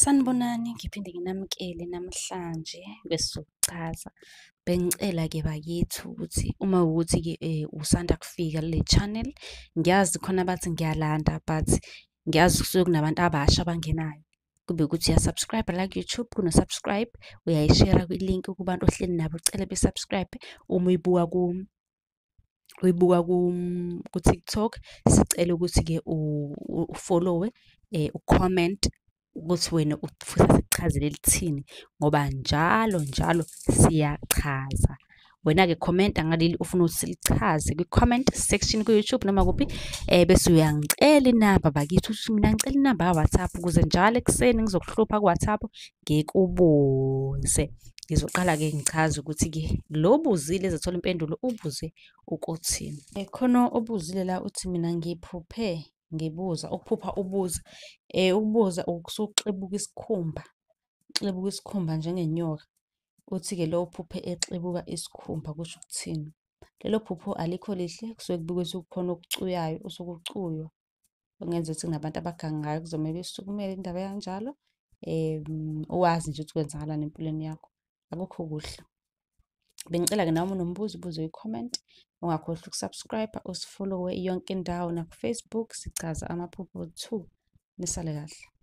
Sanibonani, ngiphinde nginamukele namhlanje besizochaza. Bengicela-ke bakithi ukuthi uma ukuthi-ke usanda kufika kule channel, ngiyazi khona bathi ngiyalanda but ngiyazi kusuke kunabantu abasha abangenayo. Kube ukuthi uya-subscribe la ku-YouTube, kuno-subscribe, uyayishera kwi-link kubantu ohleli nabo, ucele be-subscribe. Uma uyibuka ku-TikTok, sicela ukuthi-ke ufollowe, ucomment ukuthi wena ufisa sikuchazele lithini, ngoba njalo siyachaza. Wena-ke comment ngaleli ufuna ukuthi silichaze kwi-comment section ku-YouTube noma kuphi, bese uyangicela inamba bakithi, ukuthi mina ngicela inamba ya-WhatsApp ukuze njalo ekuseni ngizokuhlupha ku-WhatsApp ngikubuze. Ngizoqala-ke ngichaze ukuthi-ke lo obuzile ezothola impendulo ubuze ukuthini. Khona obuzile la uthi mina ngiphuphe ngibuza, ukuphupha ubuza. Ukubuza ukusuxebuka isikhumba, uxebuka isikhumba njengenyoka. Uthi-ke lo uphuphe exebuka isikhumba kusho ukuthini? Lelo phupho alikho lihle, kusuke kubikwa ukuthi kukhona okucuyayo, usuke ucuywa. Okungenzeka ukuthi kunabantu abagangayo kuzomele bekusukumele indaba ekanjalo. Owazi nje ukuthi kwenzakalani empilweni yakho, akukho kuhle. Bengicela-ke nawe uma unombuzo ubuze kwi-comment, ungakhohlwa uku-subscribe, usifollowe yonke indawo naku-Facebook, sichaza amaphupho 2. Nisale kahle.